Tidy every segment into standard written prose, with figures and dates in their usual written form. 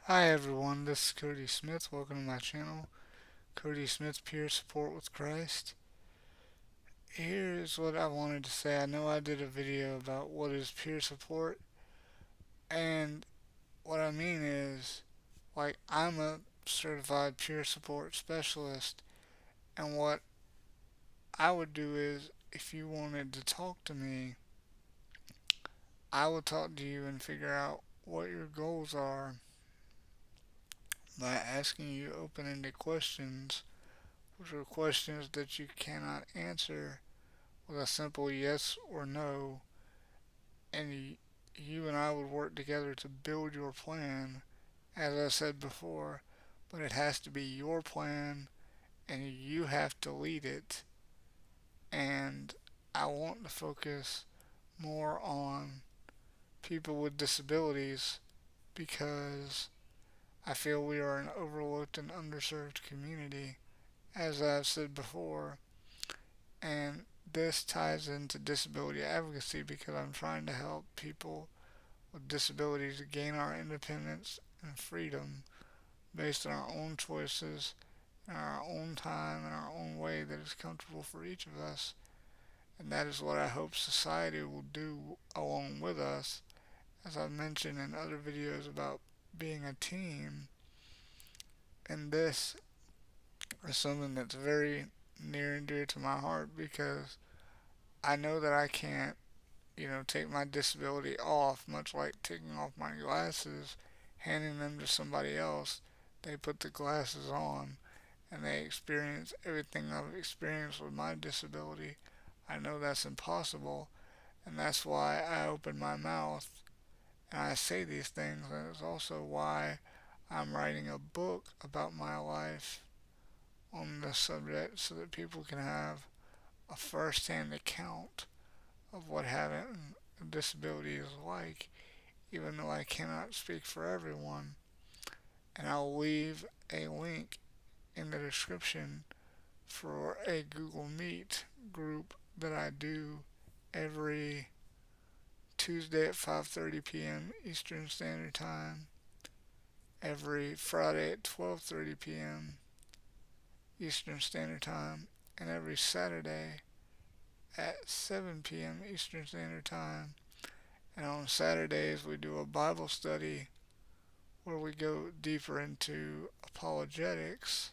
Hi everyone, this is Cody Smith. Welcome to my channel, Cody Smith Peer Support with Christ. Here's what I wanted to say. I know I did a video about what is peer support, and what I mean is, I'm a certified peer support specialist, and what I would do is, if you wanted to talk to me, I would talk to you and figure out what your goals are by asking you open ended questions, which are questions that you cannot answer with a simple yes or no, and you and I would work together to build your plan, as I said before, but it has to be your plan and you have to lead it. And I want to focus more on people with disabilities because I feel we are an overlooked and underserved community, as I've said before, and this ties into disability advocacy because I'm trying to help people with disabilities to gain our independence and freedom based on our own choices, in our own time, in our own way that is comfortable for each of us. And that is what I hope society will do along with us. As I've mentioned in other videos about being a team, and this is something that's very near and dear to my heart because I know that I can't take my disability off, much like taking off my glasses, handing them to somebody else. They put the glasses on and they experience everything I've experienced with my disability. I know that's impossible, and that's why I open my mouth and I say these things, and it's also why I'm writing a book about my life on this subject so that people can have a first hand account of what having a disability is like, even though I cannot speak for everyone. And I'll leave a link in the description for a Google Meet group that I do every Tuesday at 5:30 p.m. Eastern Standard Time, every Friday at 12:30 p.m. Eastern Standard Time, and every Saturday at 7 p.m. Eastern Standard Time. And on Saturdays we do a Bible study where we go deeper into apologetics,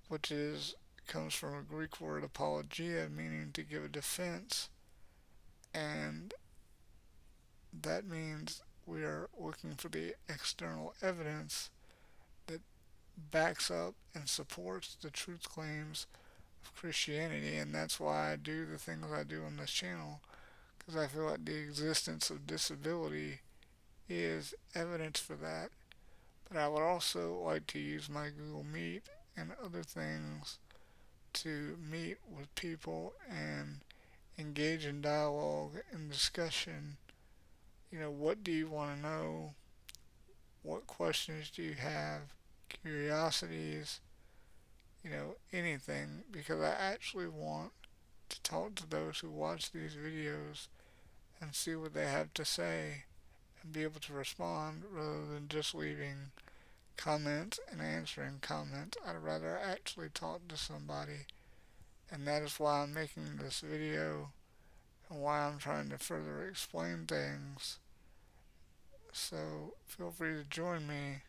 which is comes from a Greek word apologia, meaning to give a defense, and that means we are looking for the external evidence that backs up and supports the truth claims of Christianity, and that's why I do the things I do on this channel, because I feel like the existence of disability is evidence for that. But I would also like to use my Google Meet and other things to meet with people and engage in dialogue and discussion. What do you want to know? What questions do you have? Curiosities? Anything. Because I actually want to talk to those who watch these videos and see what they have to say and be able to respond rather than just leaving comments and answering comments. I'd rather actually talk to somebody, and that is why I'm making this video and why I'm trying to further explain things. So feel free to join me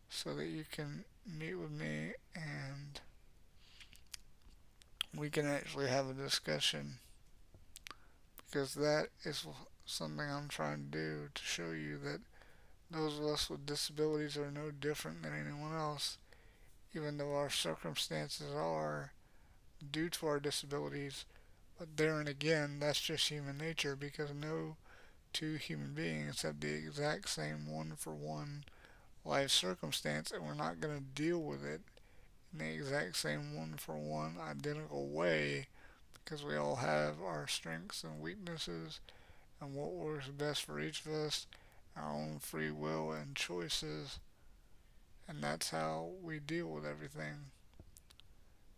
so that you can meet with me and we can actually have a discussion, because that is something I'm trying to do to show you that those of us with disabilities are no different than anyone else, even though our circumstances are due to our disabilities. But there and again, that's just human nature because no two human beings have the exact same one for one life circumstance, and we're not going to deal with it in the exact same one for one identical way because we all have our strengths and weaknesses and what works best for each of us, our own free will and choices, and that's how we deal with everything.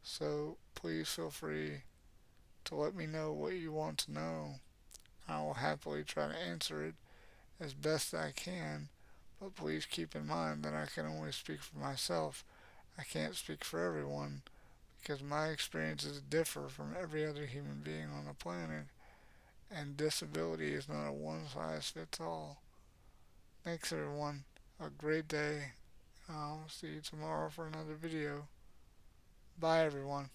So please feel free to let me know what you want to know. I will happily try to answer it as best I can, But please keep in mind that I can only speak for myself. I can't speak for everyone because my experiences differ from every other human being on the planet, and disability is not a one size fits all. Thanks everyone. A great day. I'll see you tomorrow for another video. Bye everyone.